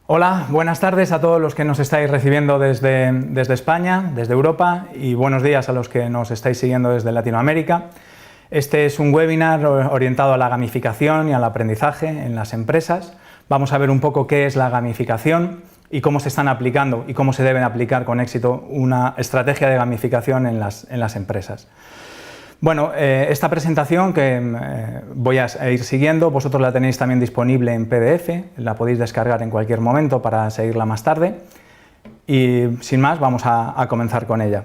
Hola, buenas tardes a todos los que nos estáis recibiendo desde España, desde Europa, y buenos días a los que nos estáis siguiendo desde Latinoamérica. Este es un webinar orientado a la gamificación y al aprendizaje en las empresas. Vamos a ver un poco qué es la gamificación y cómo se están aplicando y cómo se deben aplicar con éxito una estrategia de gamificación en las empresas. Bueno, esta presentación que voy a ir siguiendo, vosotros la tenéis también disponible en PDF, la podéis descargar en cualquier momento para seguirla más tarde y sin más vamos a comenzar con ella.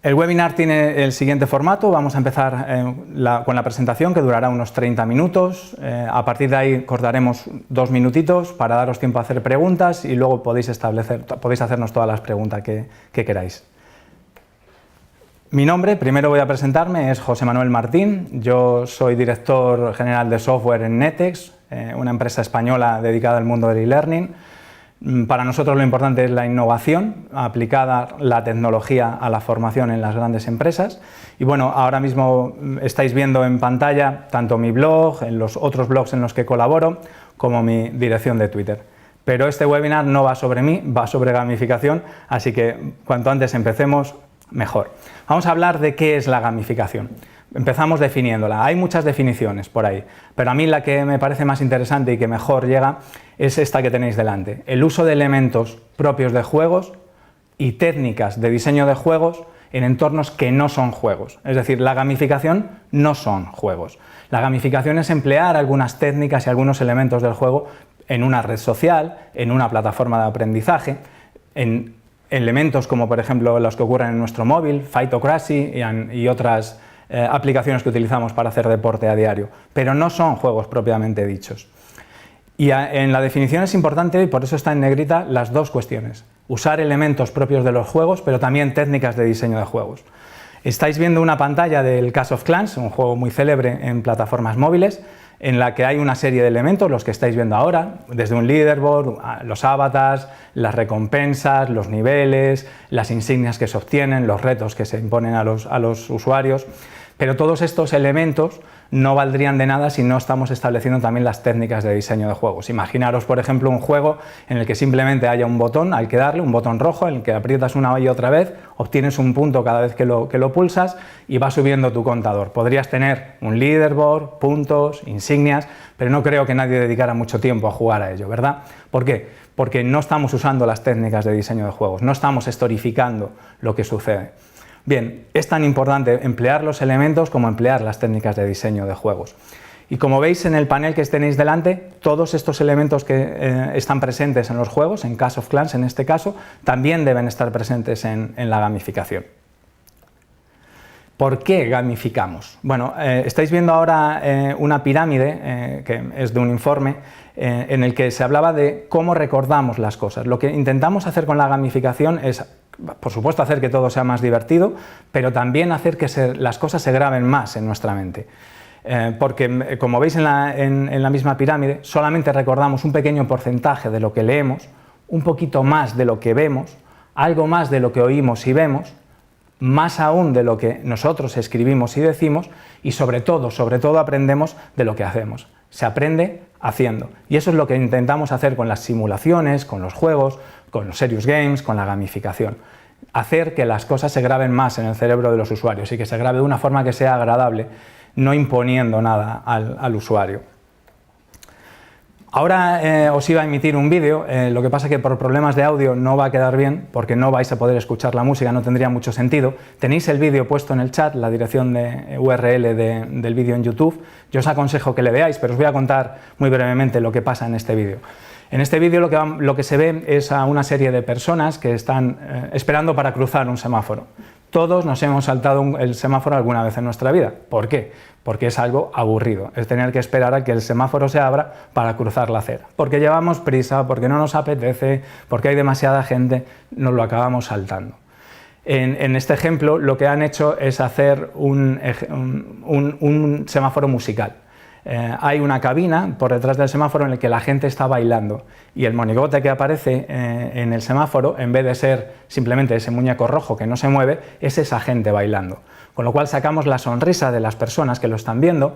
El webinar tiene el siguiente formato, vamos a empezar con la presentación que durará unos 30 minutos, a partir de ahí cortaremos 2 minutitos para daros tiempo a hacer preguntas y luego podéis hacernos todas las preguntas que queráis. Mi nombre, primero voy a presentarme, es José Manuel Martín, yo soy director general de software en Netex, una empresa española dedicada al mundo del e-learning. Para nosotros lo importante es la innovación, aplicada la tecnología a la formación en las grandes empresas. Y bueno, ahora mismo estáis viendo en pantalla tanto mi blog, en los otros blogs en los que colaboro, como mi dirección de Twitter. Pero este webinar no va sobre mí, va sobre gamificación, así que cuanto antes empecemos, mejor. Vamos a hablar de qué es la gamificación. Empezamos definiéndola. Hay muchas definiciones por ahí, pero a mí la que me parece más interesante y que mejor llega es esta que tenéis delante. El uso de elementos propios de juegos y técnicas de diseño de juegos en entornos que no son juegos. Es decir, la gamificación no son juegos. La gamificación es emplear algunas técnicas y algunos elementos del juego en una red social, en una plataforma de aprendizaje, en elementos como por ejemplo los que ocurren en nuestro móvil, Fightocracy y otras aplicaciones que utilizamos para hacer deporte a diario, pero no son juegos propiamente dichos. Y en la definición es importante, y por eso está en negrita, las dos cuestiones. Usar elementos propios de los juegos, pero también técnicas de diseño de juegos. Estáis viendo una pantalla del Clash of Clans, un juego muy célebre en plataformas móviles, en la que hay una serie de elementos, los que estáis viendo ahora, desde un leaderboard, los avatars, las recompensas, los niveles, las insignias que se obtienen, los retos que se imponen a los usuarios. Pero todos estos elementos no valdrían de nada si no estamos estableciendo también las técnicas de diseño de juegos. Imaginaros, por ejemplo, un juego en el que simplemente haya un botón al que darle, un botón rojo, en el que aprietas una y otra vez, obtienes un punto cada vez que lo pulsas y va subiendo tu contador. Podrías tener un leaderboard, puntos, insignias, pero no creo que nadie dedicara mucho tiempo a jugar a ello, ¿verdad? ¿Por qué? Porque no estamos usando las técnicas de diseño de juegos, no estamos historificando lo que sucede. Bien, es tan importante emplear los elementos como emplear las técnicas de diseño de juegos. Y como veis en el panel que tenéis delante, todos estos elementos que están presentes en los juegos, en Clash of Clans en este caso, también deben estar presentes en la gamificación. ¿Por qué gamificamos? Bueno, estáis viendo ahora una pirámide que es de un informe en el que se hablaba de cómo recordamos las cosas. Lo que intentamos hacer con la gamificación es, por supuesto, hacer que todo sea más divertido, pero también hacer que las cosas se graben más en nuestra mente. Porque, como veis en la misma pirámide, solamente recordamos un pequeño porcentaje de lo que leemos, un poquito más de lo que vemos, algo más de lo que oímos y vemos, más aún de lo que nosotros escribimos y decimos, y sobre todo aprendemos de lo que hacemos. Se aprende haciendo. Y eso es lo que intentamos hacer con las simulaciones, con los juegos, con los serious games, con la gamificación. Hacer que las cosas se graben más en el cerebro de los usuarios y que se grabe de una forma que sea agradable, no imponiendo nada al usuario. Ahora os iba a emitir un vídeo, lo que pasa es que por problemas de audio no va a quedar bien, porque no vais a poder escuchar la música, no tendría mucho sentido. Tenéis el vídeo puesto en el chat, la dirección de URL del vídeo en YouTube. Yo os aconsejo que le veáis, pero os voy a contar muy brevemente lo que pasa en este vídeo. En este vídeo lo que se ve es a una serie de personas que están esperando para cruzar un semáforo. Todos nos hemos saltado el semáforo alguna vez en nuestra vida. ¿Por qué? Porque es algo aburrido, es tener que esperar a que el semáforo se abra para cruzar la acera. Porque llevamos prisa, porque no nos apetece, porque hay demasiada gente, nos lo acabamos saltando. En este ejemplo lo que han hecho es hacer un semáforo musical. hay una cabina por detrás del semáforo en la que la gente está bailando y el monigote que aparece en el semáforo, en vez de ser simplemente ese muñeco rojo que no se mueve, es esa gente bailando. Con lo cual sacamos la sonrisa de las personas que lo están viendo.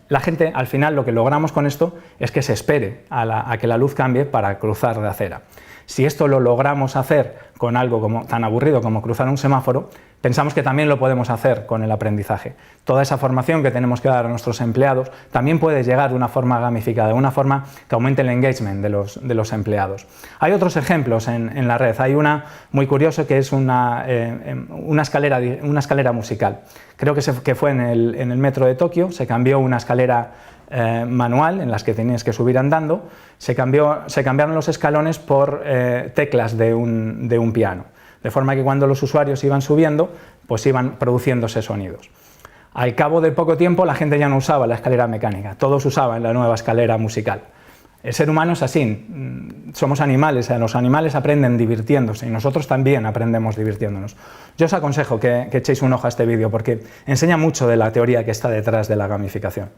La gente, al final, lo que logramos con esto es que se espere a que la luz cambie para cruzar de acera. Si esto lo logramos hacer con algo tan aburrido como cruzar un semáforo, pensamos que también lo podemos hacer con el aprendizaje. Toda esa formación que tenemos que dar a nuestros empleados también puede llegar de una forma gamificada, de una forma que aumente el engagement de los empleados. Hay otros ejemplos en la red. Hay una muy curiosa que es una escalera musical. Creo que fue en el metro de Tokio, se cambió una escalera manual en las que tenías que subir andando, se cambiaron los escalones por teclas de un piano, de forma que cuando los usuarios iban subiendo, pues iban produciéndose sonidos. Al cabo de poco tiempo la gente ya no usaba la escalera mecánica, todos usaban la nueva escalera musical. El ser humano es así, somos animales, los animales aprenden divirtiéndose y nosotros también aprendemos divirtiéndonos. Yo os aconsejo que echéis un ojo a este vídeo porque enseña mucho de la teoría que está detrás de la gamificación.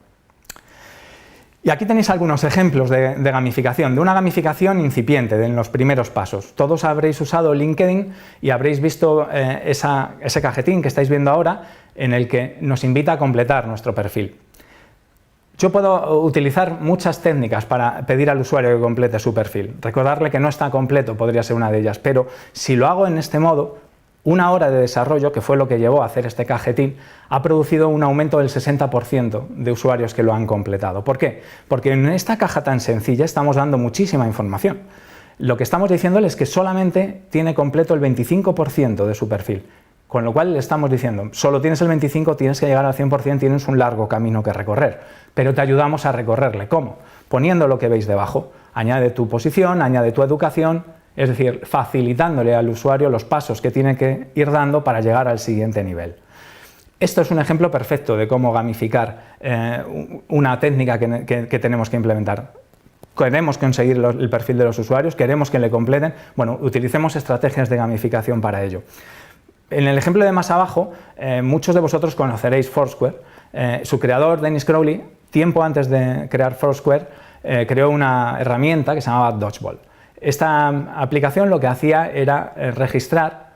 Y aquí tenéis algunos ejemplos de gamificación, de una gamificación incipiente, en los primeros pasos. Todos habréis usado LinkedIn y habréis visto ese cajetín que estáis viendo ahora, en el que nos invita a completar nuestro perfil. Yo puedo utilizar muchas técnicas para pedir al usuario que complete su perfil. Recordarle que no está completo podría ser una de ellas, pero si lo hago en este modo, una hora de desarrollo, que fue lo que llevó a hacer este cajetín, ha producido un aumento del 60% de usuarios que lo han completado. ¿Por qué? Porque en esta caja tan sencilla estamos dando muchísima información. Lo que estamos diciéndole es que solamente tiene completo el 25% de su perfil, con lo cual le estamos diciendo, solo tienes el 25%, tienes que llegar al 100%, tienes un largo camino que recorrer, pero te ayudamos a recorrerle. ¿Cómo? Poniendo lo que veis debajo. Añade tu posición, añade tu educación, es decir, facilitándole al usuario los pasos que tiene que ir dando para llegar al siguiente nivel. Esto es un ejemplo perfecto de cómo gamificar una técnica que tenemos que implementar. Queremos conseguir el perfil de los usuarios, queremos que le completen, bueno, utilicemos estrategias de gamificación para ello. En el ejemplo de más abajo, muchos de vosotros conoceréis Foursquare. Su creador, Dennis Crowley, tiempo antes de crear Foursquare, creó una herramienta que se llamaba Dodgeball. Esta aplicación lo que hacía era registrar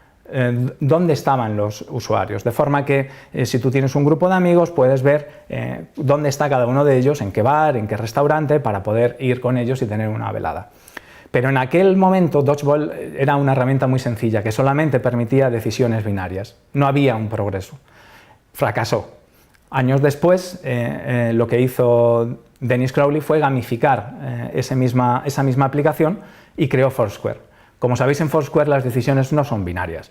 dónde estaban los usuarios, de forma que si tú tienes un grupo de amigos puedes ver dónde está cada uno de ellos, en qué bar, en qué restaurante, para poder ir con ellos y tener una velada. Pero en aquel momento Dodgeball era una herramienta muy sencilla que solamente permitía decisiones binarias, no había un progreso. Fracasó. Años después lo que hizo Dennis Crowley fue gamificar esa misma aplicación y creó Foursquare. Como sabéis, en Foursquare las decisiones no son binarias.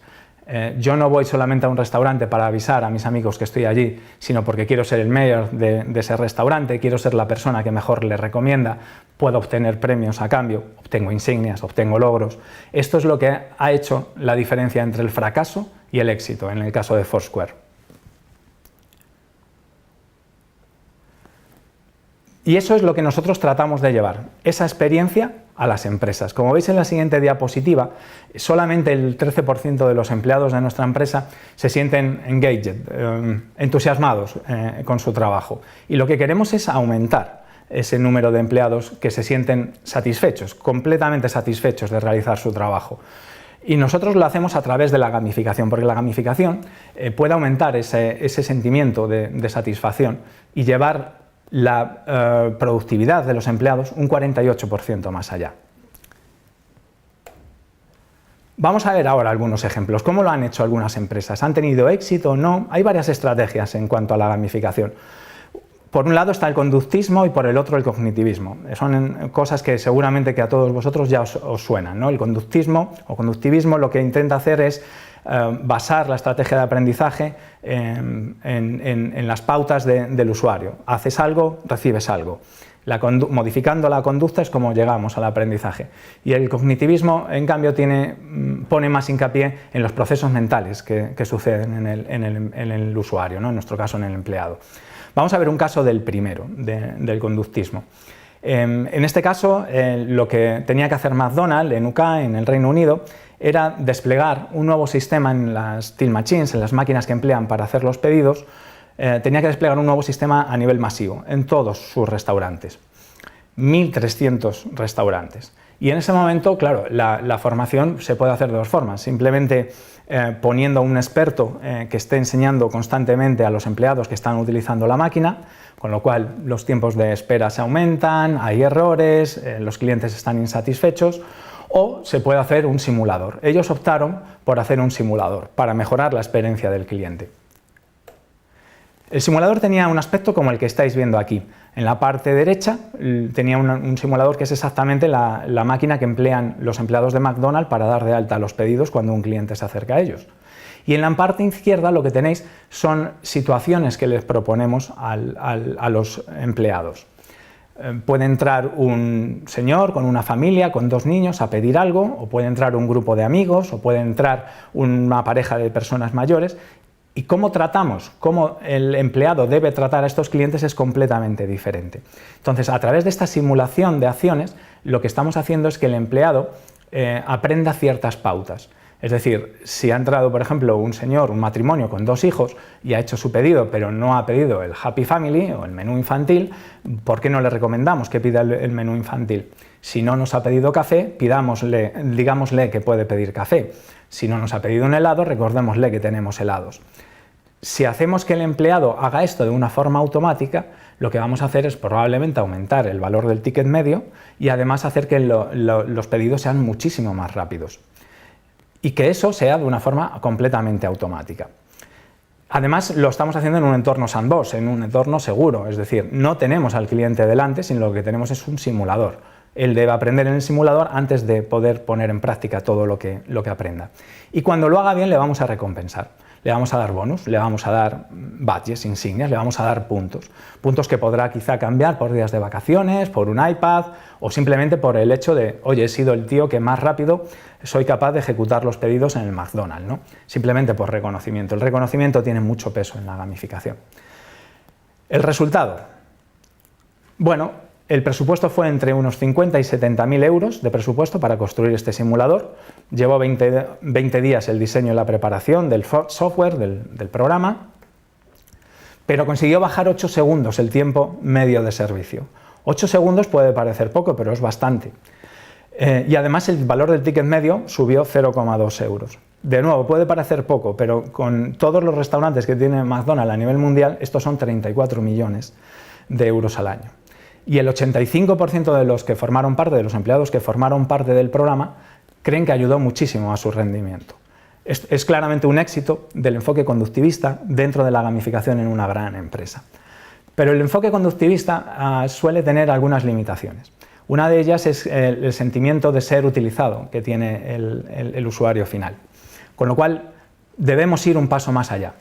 Yo no voy solamente a un restaurante para avisar a mis amigos que estoy allí, sino porque quiero ser el mayor de ese restaurante, quiero ser la persona que mejor le recomienda, puedo obtener premios a cambio, obtengo insignias, obtengo logros. Esto es lo que ha hecho la diferencia entre el fracaso y el éxito en el caso de Foursquare. Y eso es lo que nosotros tratamos de llevar, esa experiencia a las empresas. Como veis en la siguiente diapositiva, solamente el 13% de los empleados de nuestra empresa se sienten engaged, entusiasmados con su trabajo. Y lo que queremos es aumentar ese número de empleados que se sienten satisfechos, completamente satisfechos de realizar su trabajo. Y nosotros lo hacemos a través de la gamificación, porque la gamificación puede aumentar ese sentimiento de satisfacción y llevar la productividad de los empleados un 48% más allá. Vamos a ver ahora algunos ejemplos. ¿Cómo lo han hecho algunas empresas? ¿Han tenido éxito o no? Hay varias estrategias en cuanto a la gamificación. Por un lado está el conductismo y por el otro el cognitivismo. Son cosas que seguramente que a todos vosotros ya os suenan, ¿no? El conductismo o conductivismo lo que intenta hacer es basar la estrategia de aprendizaje en las pautas del usuario. Haces algo, recibes algo. Modificando la conducta es como llegamos al aprendizaje. Y el cognitivismo, en cambio, pone más hincapié en los procesos mentales que suceden en el usuario, ¿no? En nuestro caso en el empleado. Vamos a ver un caso del primero, del conductismo. En este caso, lo que tenía que hacer McDonald's en UK, en el Reino Unido, era desplegar un nuevo sistema en las till machines, en las máquinas que emplean para hacer los pedidos, tenía que desplegar un nuevo sistema a nivel masivo en todos sus restaurantes. 1.300 restaurantes. Y en ese momento, claro, la formación se puede hacer de dos formas. Simplemente poniendo a un experto que esté enseñando constantemente a los empleados que están utilizando la máquina, con lo cual los tiempos de espera se aumentan, hay errores, los clientes están insatisfechos, o se puede hacer un simulador. Ellos optaron por hacer un simulador para mejorar la experiencia del cliente. El simulador tenía un aspecto como el que estáis viendo aquí. En la parte derecha tenía un simulador que es exactamente la máquina que emplean los empleados de McDonald's para dar de alta los pedidos cuando un cliente se acerca a ellos. Y en la parte izquierda lo que tenéis son situaciones que les proponemos a los empleados. Puede entrar un señor con una familia, con 2 niños a pedir algo, o puede entrar un grupo de amigos, o puede entrar una pareja de personas mayores. Y cómo tratamos, cómo el empleado debe tratar a estos clientes es completamente diferente. Entonces, a través de esta simulación de acciones, lo que estamos haciendo es que el empleado aprenda ciertas pautas. Es decir, si ha entrado, por ejemplo, un señor, un matrimonio con 2 hijos y ha hecho su pedido, pero no ha pedido el Happy Family o el menú infantil, ¿por qué no le recomendamos que pida el menú infantil? Si no nos ha pedido café, digámosle que puede pedir café. Si no nos ha pedido un helado, recordémosle que tenemos helados. Si hacemos que el empleado haga esto de una forma automática, lo que vamos a hacer es probablemente aumentar el valor del ticket medio y además hacer que los pedidos sean muchísimo más rápidos. Y que eso sea de una forma completamente automática. Además, lo estamos haciendo en un entorno sandbox, en un entorno seguro, es decir, no tenemos al cliente delante, sino lo que tenemos es un simulador. Él debe aprender en el simulador antes de poder poner en práctica todo lo que aprenda. Y cuando lo haga bien le vamos a recompensar, le vamos a dar bonus, le vamos a dar badges, insignias, le vamos a dar puntos. Puntos que podrá quizá cambiar por días de vacaciones, por un iPad o simplemente por el hecho de, oye, he sido el tío que más rápido soy capaz de ejecutar los pedidos en el McDonald's, ¿no? Simplemente por reconocimiento. El reconocimiento tiene mucho peso en la gamificación. El resultado. Bueno, el presupuesto fue entre unos 50 y 70.000 euros de presupuesto para construir este simulador. Llevó 20 días el diseño y la preparación del software, del programa, pero consiguió bajar 8 segundos el tiempo medio de servicio. 8 segundos puede parecer poco, pero es bastante. Y además el valor del ticket medio subió 0,2 euros. De nuevo, puede parecer poco, pero con todos los restaurantes que tiene McDonald's a nivel mundial, estos son 34 millones de euros al año. Y el 85% de los que formaron parte, de los empleados que formaron parte del programa, creen que ayudó muchísimo a su rendimiento. Es claramente un éxito del enfoque conductivista dentro de la gamificación en una gran empresa. Pero el enfoque conductivista suele tener algunas limitaciones. Una de ellas es el sentimiento de ser utilizado que tiene el usuario final. Con lo cual, debemos ir un paso más allá.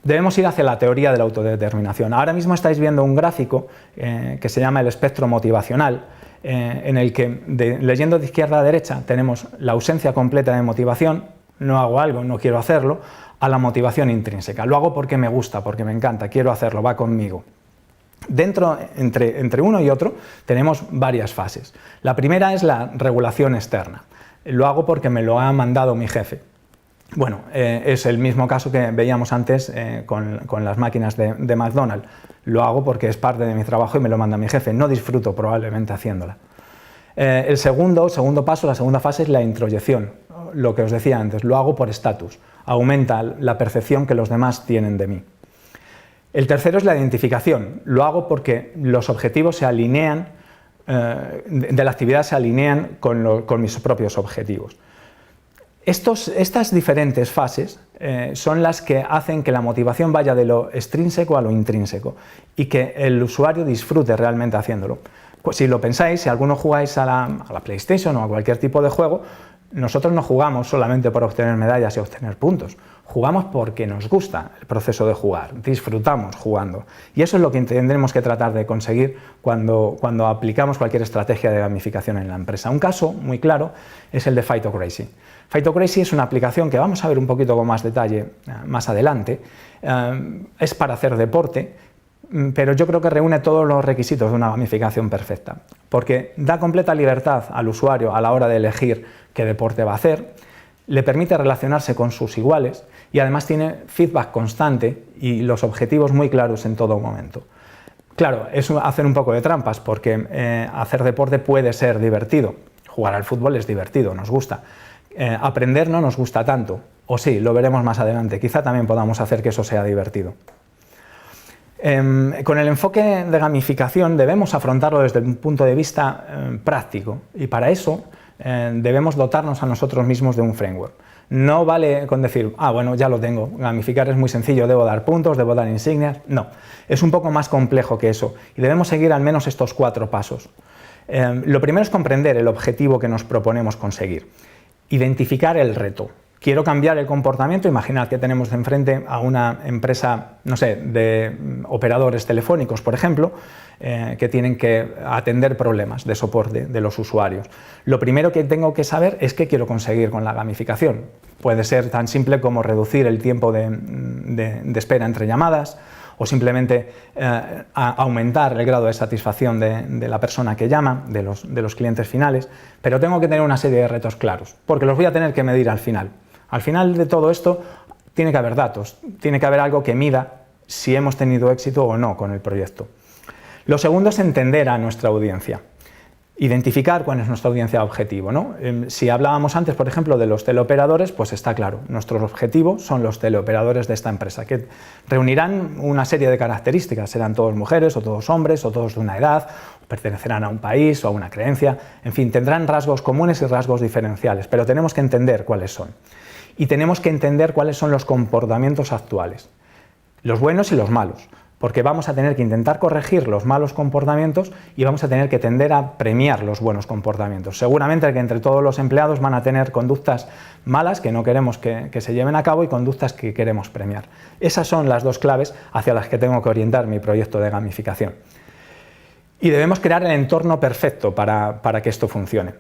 Debemos ir hacia la teoría de la autodeterminación. Ahora mismo estáis viendo un gráfico que se llama el espectro motivacional, en el que, leyendo de izquierda a derecha, tenemos la ausencia completa de motivación, no hago algo, no quiero hacerlo, a la motivación intrínseca. Lo hago porque me gusta, porque me encanta, quiero hacerlo, va conmigo. Dentro, entre uno y otro, tenemos varias fases. La primera es la regulación externa. Lo hago porque me lo ha mandado mi jefe. Bueno, es el mismo caso que veíamos antes con las máquinas de McDonald's. Lo hago porque es parte de mi trabajo y me lo manda mi jefe. No disfruto probablemente haciéndola. El segundo paso, la segunda fase es la introyección. Lo que os decía antes, lo hago por estatus. Aumenta la percepción que los demás tienen de mí. El tercero es la identificación. Lo hago porque los objetivos se alinean, de la actividad se alinean con mis propios objetivos. Estas diferentes fases son las que hacen que la motivación vaya de lo extrínseco a lo intrínseco y que el usuario disfrute realmente haciéndolo. Pues si lo pensáis, si alguno jugáis a la PlayStation o a cualquier tipo de juego, nosotros no jugamos solamente por obtener medallas y obtener puntos. Jugamos porque nos gusta el proceso de jugar, disfrutamos jugando. Y eso es lo que tendremos que tratar de conseguir cuando aplicamos cualquier estrategia de gamificación en la empresa. Un caso muy claro es el de Fightocracy. Fightocracy es una aplicación que vamos a ver un poquito con más detalle más adelante. Es para hacer deporte, pero yo creo que reúne todos los requisitos de una gamificación perfecta, porque da completa libertad al usuario a la hora de elegir qué deporte va a hacer, le permite relacionarse con sus iguales y además tiene feedback constante y los objetivos muy claros en todo momento. Claro, es hacer un poco de trampas porque hacer deporte puede ser divertido, jugar al fútbol es divertido, nos gusta. Aprender no nos gusta tanto, o sí, lo veremos más adelante, quizá también podamos hacer que eso sea divertido. Con el enfoque de gamificación debemos afrontarlo desde un punto de vista práctico y para eso debemos dotarnos a nosotros mismos de un framework. No vale con decir, bueno, ya lo tengo, gamificar es muy sencillo, debo dar puntos, debo dar insignias. No, es un poco más complejo que eso y debemos seguir al menos estos 4 pasos. Lo primero es comprender el objetivo que nos proponemos conseguir. Identificar el reto. Quiero cambiar el comportamiento, imaginad que tenemos de enfrente a una empresa, no sé, de operadores telefónicos, por ejemplo, que tienen que atender problemas de soporte de los usuarios. Lo primero que tengo que saber es qué quiero conseguir con la gamificación. Puede ser tan simple como reducir el tiempo de espera entre llamadas o simplemente aumentar el grado de satisfacción de la persona que llama, de los clientes finales, pero tengo que tener una serie de retos claros, porque los voy a tener que medir al final. Al final de todo esto tiene que haber datos, tiene que haber algo que mida si hemos tenido éxito o no con el proyecto. Lo segundo es entender a nuestra audiencia, identificar cuál es nuestra audiencia objetivo, ¿no? Si hablábamos antes, por ejemplo, de los teleoperadores, pues está claro, nuestros objetivos son los teleoperadores de esta empresa, que reunirán una serie de características, serán todos mujeres o todos hombres o todos de una edad, pertenecerán a un país o a una creencia, en fin, tendrán rasgos comunes y rasgos diferenciales, pero tenemos que entender cuáles son. Y tenemos que entender cuáles son los comportamientos actuales, los buenos y los malos, porque vamos a tener que intentar corregir los malos comportamientos y vamos a tener que tender a premiar los buenos comportamientos. Seguramente que entre todos los empleados van a tener conductas malas que no queremos que se lleven a cabo y conductas que queremos premiar. Esas son las 2 claves hacia las que tengo que orientar mi proyecto de gamificación. Y debemos crear el entorno perfecto para que esto funcione.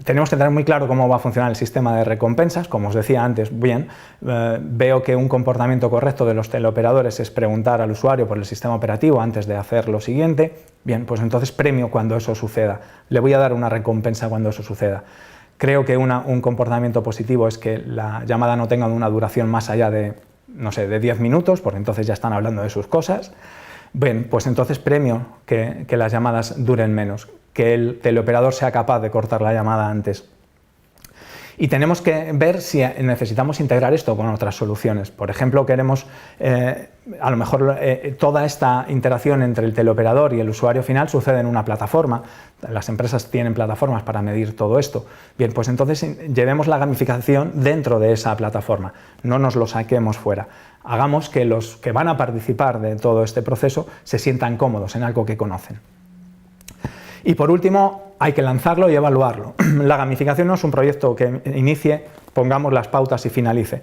Tenemos que tener muy claro cómo va a funcionar el sistema de recompensas. Como os decía antes, bien, veo que un comportamiento correcto de los teleoperadores es preguntar al usuario por el sistema operativo antes de hacer lo siguiente. Bien, pues entonces premio cuando eso suceda. Le voy a dar una recompensa cuando eso suceda. Creo que un comportamiento positivo es que la llamada no tenga una duración más allá de, no sé, de 10 minutos, porque entonces ya están hablando de sus cosas. Bien, pues entonces premio que las llamadas duren menos, que el teleoperador sea capaz de cortar la llamada antes. Y tenemos que ver si necesitamos integrar esto con otras soluciones. Por ejemplo, queremos, a lo mejor toda esta interacción entre el teleoperador y el usuario final sucede en una plataforma. Las empresas tienen plataformas para medir todo esto. Bien, pues entonces llevemos la gamificación dentro de esa plataforma, no nos lo saquemos fuera. Hagamos que los que van a participar de todo este proceso se sientan cómodos en algo que conocen. Y por último, hay que lanzarlo y evaluarlo. La gamificación no es un proyecto que inicie, pongamos las pautas y finalice.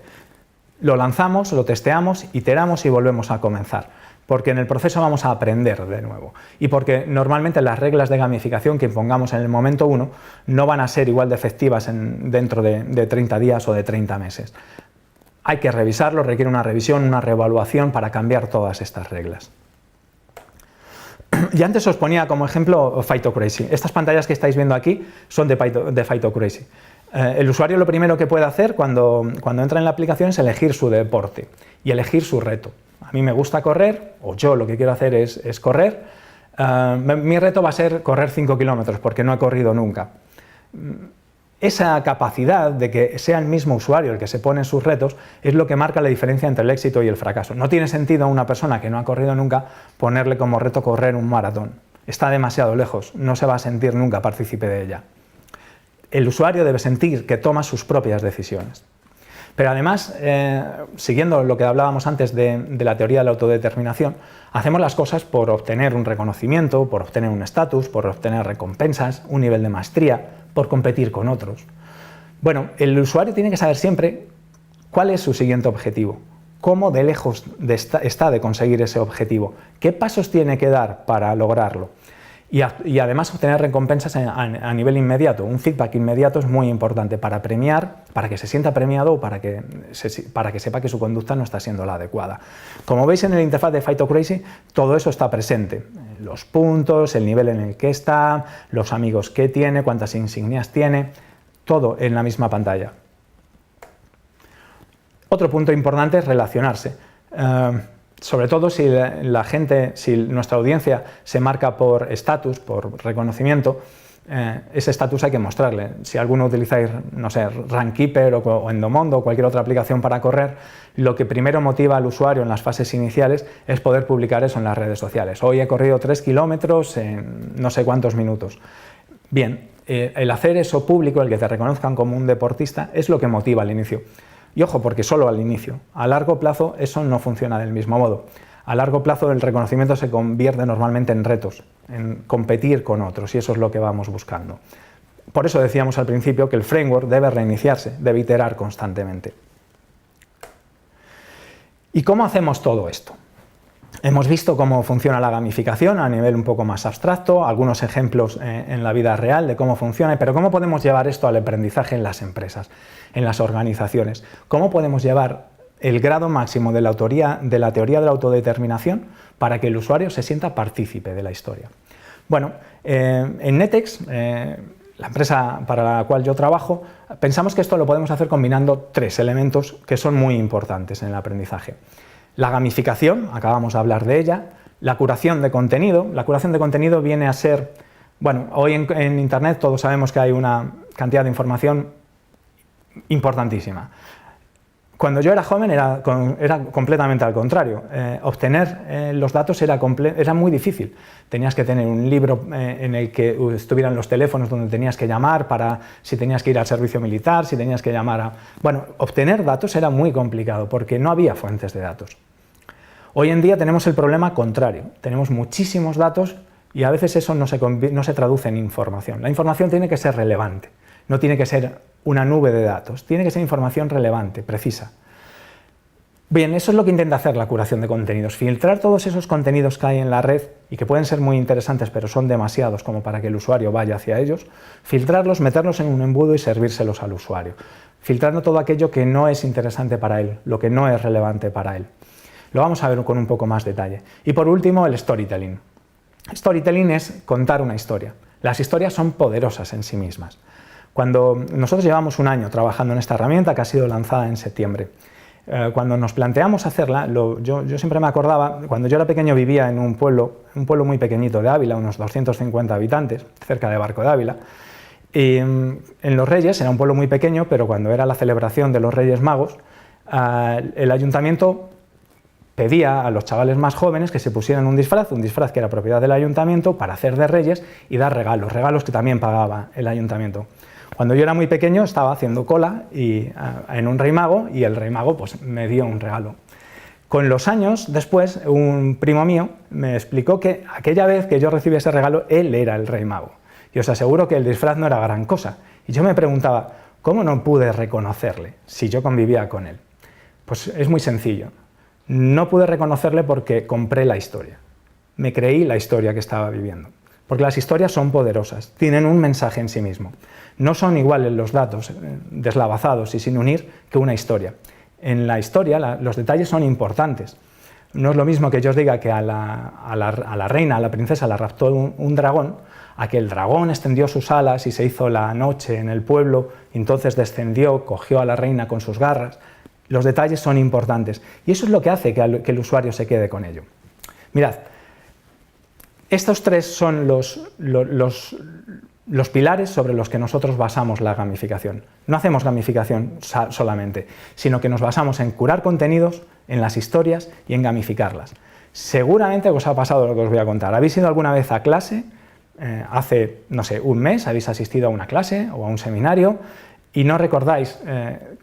Lo lanzamos, lo testeamos, iteramos y volvemos a comenzar, porque en el proceso vamos a aprender de nuevo y porque normalmente las reglas de gamificación que impongamos en el momento 1 no van a ser igual de efectivas dentro de 30 días o de 30 meses. Hay que revisarlo, requiere una revisión, una reevaluación para cambiar todas estas reglas. Y antes os ponía como ejemplo FightoCrazy. Estas pantallas que estáis viendo aquí son de FightoCrazy. El usuario lo primero que puede hacer cuando entra en la aplicación es elegir su deporte y elegir su reto. A mí me gusta correr, o yo lo que quiero hacer es correr. Mi reto va a ser correr 5 kilómetros porque no he corrido nunca. Esa capacidad de que sea el mismo usuario el que se pone sus retos es lo que marca la diferencia entre el éxito y el fracaso. No tiene sentido a una persona que no ha corrido nunca ponerle como reto correr un maratón. Está demasiado lejos, no se va a sentir nunca partícipe de ella. El usuario debe sentir que toma sus propias decisiones. Pero además, siguiendo lo que hablábamos antes de la teoría de la autodeterminación, hacemos las cosas por obtener un reconocimiento, por obtener un estatus, por obtener recompensas, un nivel de maestría, por competir con otros. Bueno, el usuario tiene que saber siempre cuál es su siguiente objetivo, cómo de lejos está de conseguir ese objetivo, qué pasos tiene que dar para lograrlo. Y además obtener recompensas a nivel inmediato. Un feedback inmediato es muy importante para premiar, para que se sienta premiado o para que sepa que su conducta no está siendo la adecuada. Como veis en el interfaz de FightoCrazy, todo eso está presente. Los puntos, el nivel en el que está, los amigos que tiene, cuántas insignias tiene, todo en la misma pantalla. Otro punto importante es relacionarse. Sobre todo si si nuestra audiencia se marca por estatus, por reconocimiento, ese estatus hay que mostrarle. Si alguno utilizáis, no sé, Runkeeper o Endomondo o cualquier otra aplicación para correr, lo que primero motiva al usuario en las fases iniciales es poder publicar eso en las redes sociales. Hoy he corrido 3 kilómetros en no sé cuántos minutos. Bien, el hacer eso público, el que te reconozcan como un deportista, es lo que motiva al inicio. Y ojo, porque solo al inicio. A largo plazo eso no funciona del mismo modo. A largo plazo el reconocimiento se convierte normalmente en retos, en competir con otros, y eso es lo que vamos buscando. Por eso decíamos al principio que el framework debe reiniciarse, debe iterar constantemente. ¿Y cómo hacemos todo esto? Hemos visto cómo funciona la gamificación a nivel un poco más abstracto, algunos ejemplos en la vida real de cómo funciona, pero ¿cómo podemos llevar esto al aprendizaje en las empresas, en las organizaciones? ¿Cómo podemos llevar el grado máximo de la teoría de la autodeterminación para que el usuario se sienta partícipe de la historia? Bueno, en Netex, la empresa para la cual yo trabajo, pensamos que esto lo podemos hacer combinando 3 elementos que son muy importantes en el aprendizaje. La gamificación, acabamos de hablar de ella, la curación de contenido. La curación de contenido viene a ser, bueno, hoy en Internet todos sabemos que hay una cantidad de información importantísima. Cuando yo era joven era completamente al contrario. Obtener los datos era muy difícil. Tenías que tener un libro en el que estuvieran los teléfonos donde tenías que llamar para si tenías que ir al servicio militar, si tenías que llamar a... Bueno, obtener datos era muy complicado porque no había fuentes de datos. Hoy en día tenemos el problema contrario. Tenemos muchísimos datos y a veces eso no se traduce en información. La información tiene que ser relevante, no tiene que ser una nube de datos, tiene que ser información relevante, precisa. Bien, eso es lo que intenta hacer la curación de contenidos, filtrar todos esos contenidos que hay en la red y que pueden ser muy interesantes pero son demasiados como para que el usuario vaya hacia ellos, filtrarlos, meterlos en un embudo y servírselos al usuario, filtrando todo aquello que no es interesante para él, lo que no es relevante para él. Lo vamos a ver con un poco más detalle. Y por último, el storytelling. Storytelling es contar una historia. Las historias son poderosas en sí mismas. Cuando nosotros llevamos un año trabajando en esta herramienta que ha sido lanzada en septiembre, cuando nos planteamos hacerla, yo siempre me acordaba, cuando yo era pequeño vivía en un pueblo muy pequeñito de Ávila, unos 250 habitantes, cerca de Barco de Ávila, y en Los Reyes, era un pueblo muy pequeño, pero cuando era la celebración de los Reyes Magos, el ayuntamiento pedía a los chavales más jóvenes que se pusieran un disfraz que era propiedad del ayuntamiento, para hacer de reyes y dar regalos que también pagaba el ayuntamiento. Cuando yo era muy pequeño estaba haciendo cola en un rey mago y el rey mago pues, me dio un regalo. Con los años después, un primo mío me explicó que aquella vez que yo recibí ese regalo, él era el rey mago. Y os aseguro que el disfraz no era gran cosa. Y yo me preguntaba, ¿cómo no pude reconocerle si yo convivía con él? Pues es muy sencillo. No pude reconocerle porque compré la historia. Me creí la historia que estaba viviendo. Porque las historias son poderosas, tienen un mensaje en sí mismo. No son iguales los datos deslavazados y sin unir que una historia. En la historia los detalles son importantes. No es lo mismo que yo os diga que a la reina, a la princesa, la raptó un dragón, a que el dragón extendió sus alas y se hizo la noche en el pueblo, y entonces descendió, cogió a la reina con sus garras. Los detalles son importantes y eso es lo que hace que el usuario se quede con ello. Mirad, estos 3 son los pilares sobre los que nosotros basamos la gamificación. No hacemos gamificación solamente, sino que nos basamos en curar contenidos, en las historias y en gamificarlas. Seguramente os ha pasado lo que os voy a contar. ¿Habéis ido alguna vez a clase? Hace, no sé, un mes habéis asistido a una clase o a un seminario y no recordáis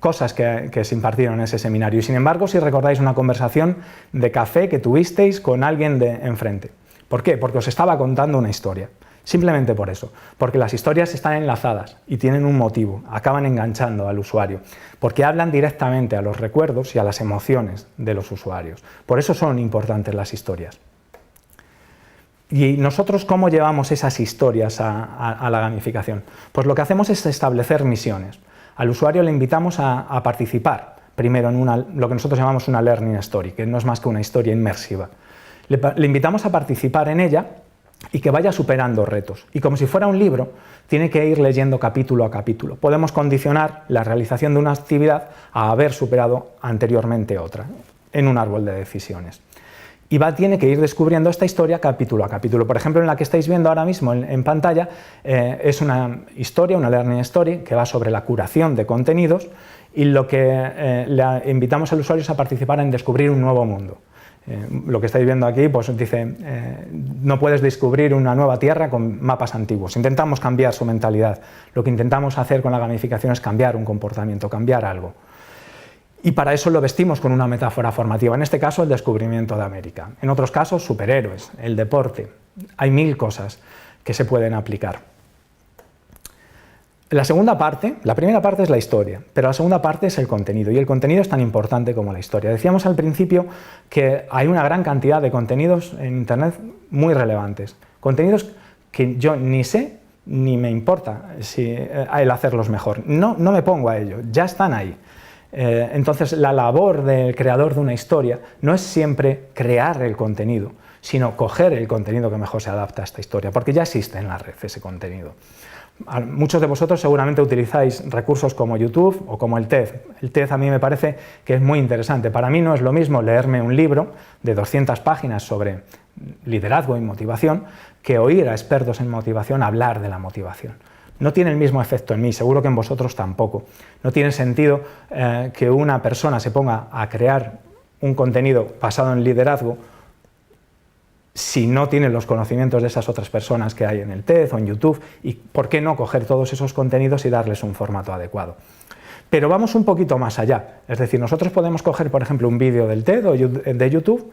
cosas que se impartieron en ese seminario. Y sin embargo, si recordáis una conversación de café que tuvisteis con alguien de enfrente. ¿Por qué? Porque os estaba contando una historia. Simplemente por eso. Porque las historias están enlazadas y tienen un motivo, acaban enganchando al usuario. Porque hablan directamente a los recuerdos y a las emociones de los usuarios. Por eso son importantes las historias. ¿Y nosotros cómo llevamos esas historias a la gamificación? Pues lo que hacemos es establecer misiones. Al usuario le invitamos a participar, primero en lo que nosotros llamamos una learning story, que no es más que una historia inmersiva. Le invitamos a participar en ella y que vaya superando retos. Y como si fuera un libro, tiene que ir leyendo capítulo a capítulo. Podemos condicionar la realización de una actividad a haber superado anteriormente otra, en un árbol de decisiones. Y tiene que ir descubriendo esta historia capítulo a capítulo. Por ejemplo, en la que estáis viendo ahora mismo en pantalla, es una historia, una learning story, que va sobre la curación de contenidos, y lo que le invitamos al usuario es a participar en descubrir un nuevo mundo. Lo que estáis viendo aquí, pues dice, no puedes descubrir una nueva tierra con mapas antiguos. Intentamos cambiar su mentalidad. Lo que intentamos hacer con la gamificación es cambiar un comportamiento, cambiar algo. Y para eso lo vestimos con una metáfora formativa, en este caso el descubrimiento de América. En otros casos, superhéroes, el deporte. Hay 1000 cosas que se pueden aplicar. La primera parte es la historia, pero la segunda parte es el contenido, y el contenido es tan importante como la historia. Decíamos al principio que hay una gran cantidad de contenidos en Internet muy relevantes, contenidos que yo ni sé ni me importa el hacerlos mejor, no me pongo a ello, ya están ahí. Entonces la labor del creador de una historia no es siempre crear el contenido, sino coger el contenido que mejor se adapta a esta historia, porque ya existe en la red ese contenido. Muchos de vosotros seguramente utilizáis recursos como YouTube o como el TED. El TED a mí me parece que es muy interesante. Para mí no es lo mismo leerme un libro de 200 páginas sobre liderazgo y motivación que oír a expertos en motivación hablar de la motivación. No tiene el mismo efecto en mí, seguro que en vosotros tampoco. No tiene sentido que una persona se ponga a crear un contenido basado en liderazgo si no tienen los conocimientos de esas otras personas que hay en el TED o en YouTube, y por qué no coger todos esos contenidos y darles un formato adecuado. Pero vamos un poquito más allá, es decir, nosotros podemos coger, por ejemplo, un vídeo del TED o de YouTube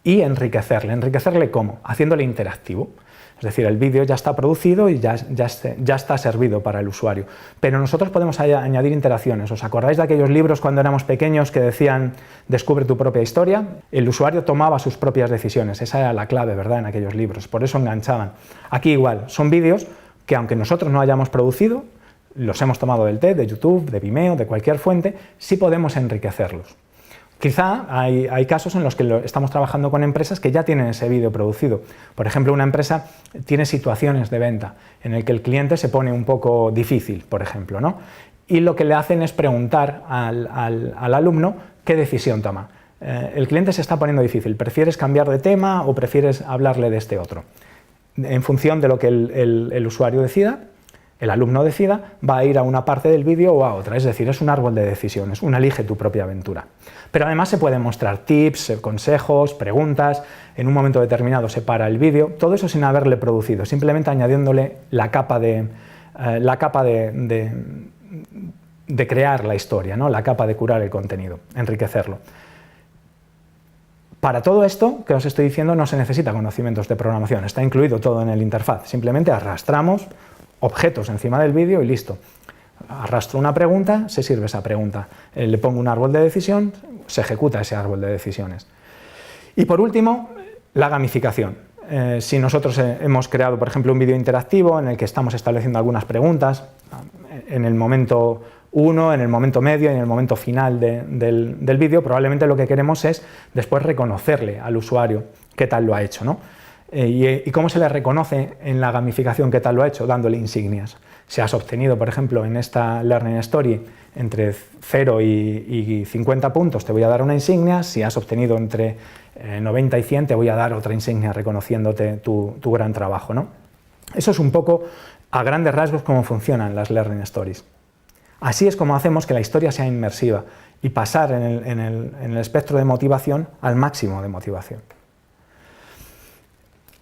y enriquecerle. ¿Enriquecerle cómo? Haciéndole interactivo. Es decir, el vídeo ya está producido y ya está servido para el usuario. Pero nosotros podemos añadir interacciones. ¿Os acordáis de aquellos libros cuando éramos pequeños que decían descubre tu propia historia? El usuario tomaba sus propias decisiones. Esa era la clave, ¿verdad?, en aquellos libros. Por eso enganchaban. Aquí igual, son vídeos que aunque nosotros no hayamos producido, los hemos tomado del TED, de YouTube, de Vimeo, de cualquier fuente, sí podemos enriquecerlos. Quizá hay casos en los que estamos trabajando con empresas que ya tienen ese vídeo producido. Por ejemplo, una empresa tiene situaciones de venta en el que el cliente se pone un poco difícil, por ejemplo, ¿no? Y lo que le hacen es preguntar al alumno qué decisión toma. El cliente se está poniendo difícil, ¿prefieres cambiar de tema o prefieres hablarle de este otro? En función de lo que el usuario decida, el alumno decida, va a ir a una parte del vídeo o a otra, es decir, es un árbol de decisiones, elige tu propia aventura. Pero además se pueden mostrar tips, consejos, preguntas, en un momento determinado se para el vídeo, todo eso sin haberle producido, simplemente añadiéndole la capa de crear la historia, ¿no? La capa de curar el contenido, enriquecerlo. Para todo esto que os estoy diciendo no se necesita conocimientos de programación, está incluido todo en el interfaz, simplemente arrastramos objetos encima del vídeo y listo. Arrastro una pregunta, se sirve esa pregunta. Le pongo un árbol de decisión, se ejecuta ese árbol de decisiones. Y por último, la gamificación. Si nosotros hemos creado, por ejemplo, un vídeo interactivo en el que estamos estableciendo algunas preguntas, en el momento 1, en el momento medio y en el momento final del vídeo, probablemente lo que queremos es después reconocerle al usuario qué tal lo ha hecho, ¿no? ¿Y cómo se le reconoce en la gamificación qué tal lo ha hecho? Dándole insignias. Si has obtenido, por ejemplo, en esta Learning Story entre 0 y 50 puntos, te voy a dar una insignia. Si has obtenido entre 90 y 100, te voy a dar otra insignia reconociéndote tu gran trabajo, ¿no? Eso es un poco, a grandes rasgos, cómo funcionan las Learning Stories. Así es como hacemos que la historia sea inmersiva y pasar en el espectro de motivación al máximo de motivación.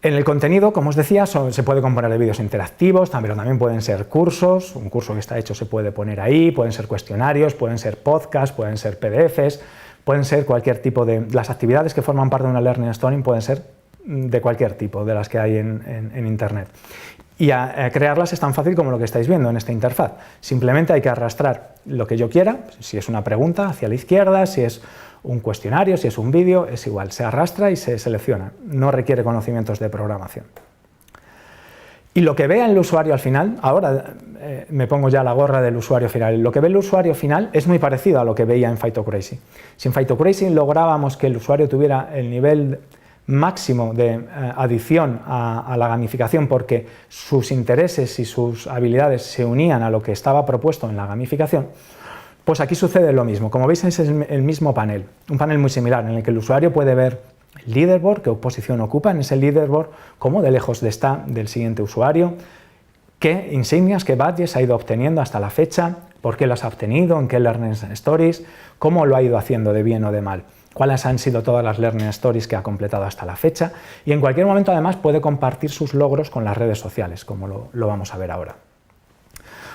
En el contenido, como os decía, se puede componer de vídeos interactivos, pero también pueden ser cursos, un curso que está hecho se puede poner ahí, pueden ser cuestionarios, pueden ser podcasts, pueden ser PDFs, pueden ser cualquier tipo de... Las actividades que forman parte de una Learning Story pueden ser de cualquier tipo, de las que hay en Internet. Y crearlas es tan fácil como lo que estáis viendo en esta interfaz. Simplemente hay que arrastrar lo que yo quiera, si es una pregunta hacia la izquierda, si es un cuestionario, si es un vídeo, es igual, se arrastra y se selecciona, no requiere conocimientos de programación. Y lo que vea el usuario al final, ahora me pongo ya la gorra del usuario final, lo que ve el usuario final es muy parecido a lo que veía en Fight2Crazy. Si en Fight2Crazy lográbamos que el usuario tuviera el nivel máximo de adición a la gamificación porque sus intereses y sus habilidades se unían a lo que estaba propuesto en la gamificación, pues aquí sucede lo mismo. Como veis, es el mismo panel, un panel muy similar en el que el usuario puede ver el leaderboard, qué posición ocupa en ese leaderboard, cómo de lejos está del siguiente usuario, qué insignias, qué badges ha ido obteniendo hasta la fecha, por qué las ha obtenido, en qué Learning Stories, cómo lo ha ido haciendo de bien o de mal, cuáles han sido todas las Learning Stories que ha completado hasta la fecha, y en cualquier momento además puede compartir sus logros con las redes sociales, como lo vamos a ver ahora.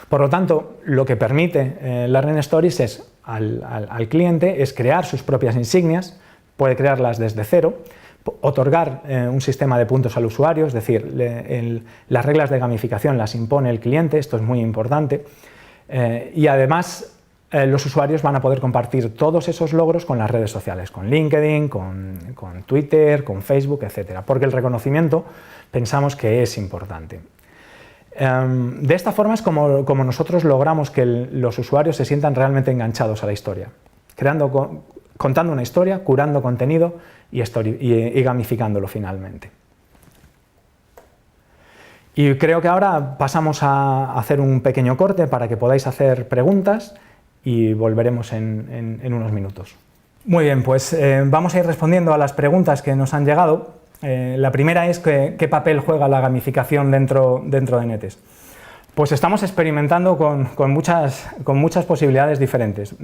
Por lo tanto, lo que permite Learning Stories es al cliente es crear sus propias insignias, puede crearlas desde cero, otorgar un sistema de puntos al usuario, es decir, las reglas de gamificación las impone el cliente, esto es muy importante, y además los usuarios van a poder compartir todos esos logros con las redes sociales, con LinkedIn, con Twitter, con Facebook, etc., porque el reconocimiento pensamos que es importante. De esta forma es como nosotros logramos que los usuarios se sientan realmente enganchados a la historia, contando una historia, curando contenido y gamificándolo finalmente. Y creo que ahora pasamos a hacer un pequeño corte para que podáis hacer preguntas y volveremos en unos minutos. Muy bien, pues vamos a ir respondiendo a las preguntas que nos han llegado. La primera es qué papel juega la gamificación dentro de Netes. Pues estamos experimentando con muchas posibilidades diferentes.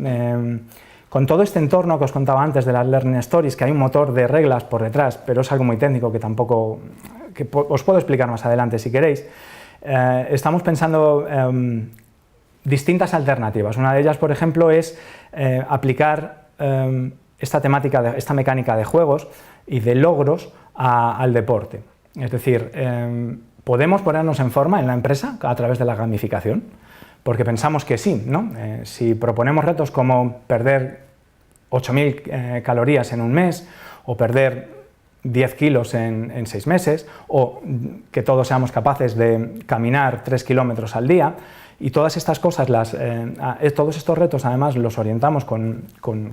Con todo este entorno que os contaba antes de las Learning Stories, que hay un motor de reglas por detrás, pero es algo muy técnico que os puedo explicar más adelante si queréis, estamos pensando distintas alternativas. Una de ellas, por ejemplo, es aplicar esta mecánica de juegos y de logros al deporte. Es decir, podemos ponernos en forma en la empresa a través de la gamificación, porque pensamos que sí, ¿no? Si proponemos retos como perder 8.000 calorías en un mes o perder 10 kilos en 6 meses o que todos seamos capaces de caminar 3 kilómetros al día, y todas estas cosas, todos estos retos además los orientamos con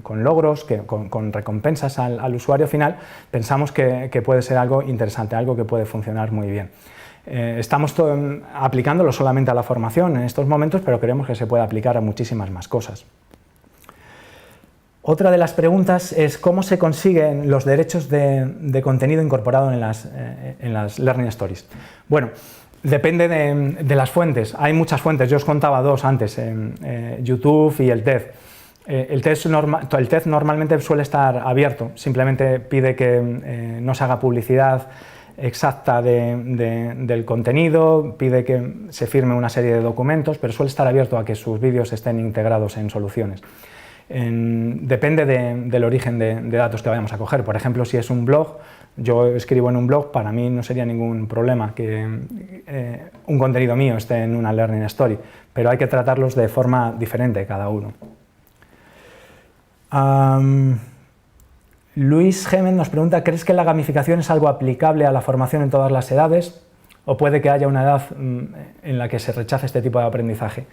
logros, con recompensas al usuario final, pensamos que puede ser algo interesante, algo que puede funcionar muy bien. Estamos aplicándolo solamente a la formación en estos momentos, pero creemos que se puede aplicar a muchísimas más cosas. Otra de las preguntas es cómo se consiguen los derechos de contenido incorporado en las Learning Stories. Bueno, depende de las fuentes. Hay muchas fuentes, yo os contaba dos antes, YouTube y el TED. El TED normalmente suele estar abierto, simplemente pide que no se haga publicidad exacta del contenido, pide que se firme una serie de documentos, pero suele estar abierto a que sus vídeos estén integrados en soluciones. Depende del origen de datos que vayamos a coger. Por ejemplo, si es un blog, yo escribo en un blog, para mí no sería ningún problema que un contenido mío esté en una Learning Story, pero hay que tratarlos de forma diferente cada uno. Luis Gémez nos pregunta, ¿crees que la gamificación es algo aplicable a la formación en todas las edades o puede que haya una edad en la que se rechace este tipo de aprendizaje?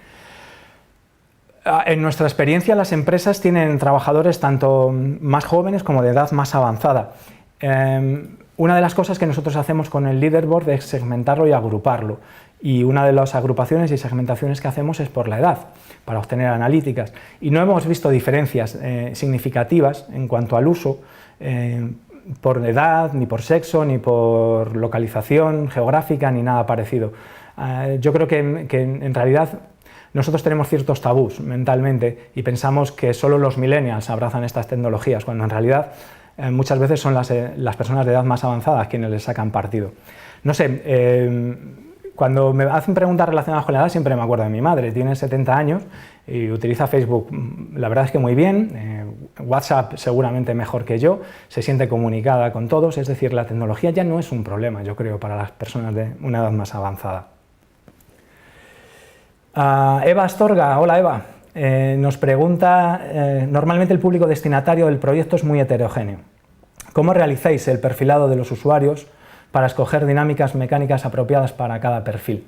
En nuestra experiencia, las empresas tienen trabajadores tanto más jóvenes como de edad más avanzada. Una de las cosas que nosotros hacemos con el leaderboard es segmentarlo y agruparlo. Y una de las agrupaciones y segmentaciones que hacemos es por la edad, para obtener analíticas. Y no hemos visto diferencias significativas en cuanto al uso por edad, ni por sexo, ni por localización geográfica, ni nada parecido. Yo creo que en realidad nosotros tenemos ciertos tabús mentalmente y pensamos que solo los millennials abrazan estas tecnologías, cuando en realidad muchas veces son las personas de edad más avanzadas quienes les sacan partido. No sé, cuando me hacen preguntas relacionadas con la edad siempre me acuerdo de mi madre, tiene 70 años y utiliza Facebook, la verdad es que muy bien, WhatsApp seguramente mejor que yo, se siente comunicada con todos, es decir, la tecnología ya no es un problema, yo creo, para las personas de una edad más avanzada. Eva Astorga, hola Eva, nos pregunta, normalmente el público destinatario del proyecto es muy heterogéneo. ¿Cómo realizáis el perfilado de los usuarios para escoger dinámicas mecánicas apropiadas para cada perfil?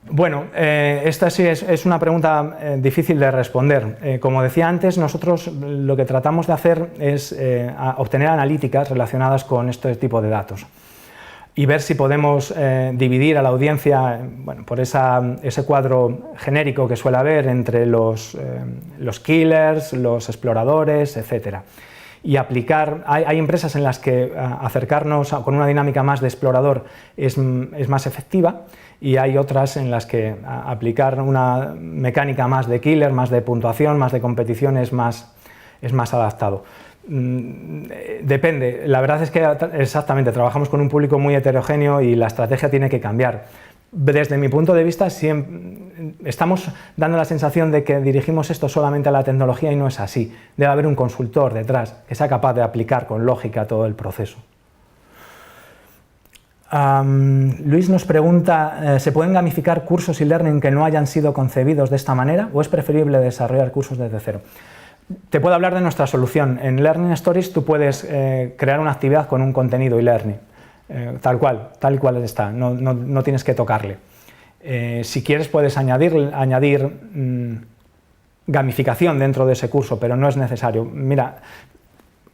Bueno, esta sí es una pregunta difícil de responder. Como decía antes, nosotros lo que tratamos de hacer es obtener analíticas relacionadas con este tipo de datos y ver si podemos dividir a la audiencia, bueno, por ese cuadro genérico que suele haber entre los killers, los exploradores, etc. Y aplicar, hay empresas en las que acercarnos con una dinámica más de explorador es más efectiva, y hay otras en las que aplicar una mecánica más de killer, más de puntuación, más de competición es más adaptado. Depende, la verdad es que exactamente trabajamos con un público muy heterogéneo y la estrategia tiene que cambiar. Desde mi punto de vista, estamos dando la sensación de que dirigimos esto solamente a la tecnología y no es así. Debe haber un consultor detrás que sea capaz de aplicar con lógica todo el proceso. Luis nos pregunta, ¿se pueden gamificar cursos y learning que no hayan sido concebidos de esta manera o es preferible desarrollar cursos desde cero? Te puedo hablar de nuestra solución. En Learning Stories tú puedes crear una actividad con un contenido e-learning, tal cual está, no tienes que tocarle. Si quieres puedes añadir gamificación dentro de ese curso, pero no es necesario. Mira,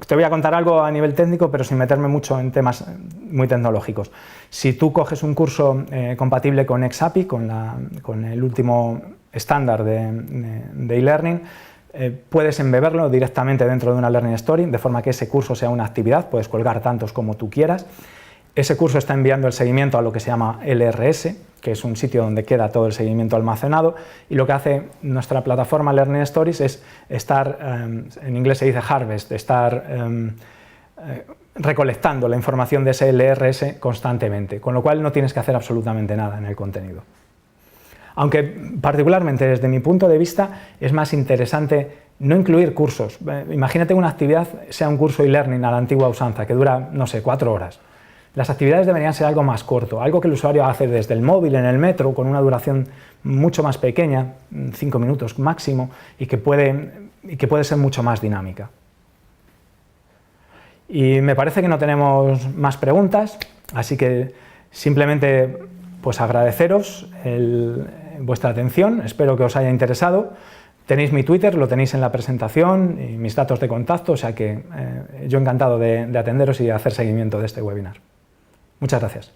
te voy a contar algo a nivel técnico, pero sin meterme mucho en temas muy tecnológicos. Si tú coges un curso compatible con XAPI, con el último estándar de e-learning, puedes embeberlo directamente dentro de una Learning Story, de forma que ese curso sea una actividad, puedes colgar tantos como tú quieras. Ese curso está enviando el seguimiento a lo que se llama LRS, que es un sitio donde queda todo el seguimiento almacenado, y lo que hace nuestra plataforma Learning Stories es estar, en inglés se dice harvest, estar recolectando la información de ese LRS constantemente, con lo cual no tienes que hacer absolutamente nada en el contenido. Aunque particularmente desde mi punto de vista es más interesante no incluir cursos. Imagínate una actividad, sea un curso e-learning a la antigua usanza, que dura, no sé, 4 horas. Las actividades deberían ser algo más corto, algo que el usuario hace desde el móvil, en el metro, con una duración mucho más pequeña, 5 minutos máximo, y que puede ser mucho más dinámica. Y me parece que no tenemos más preguntas, así que simplemente pues agradeceros vuestra atención, espero que os haya interesado. Tenéis mi Twitter, lo tenéis en la presentación, y mis datos de contacto, o sea que yo encantado de atenderos y de hacer seguimiento de este webinar. Muchas gracias.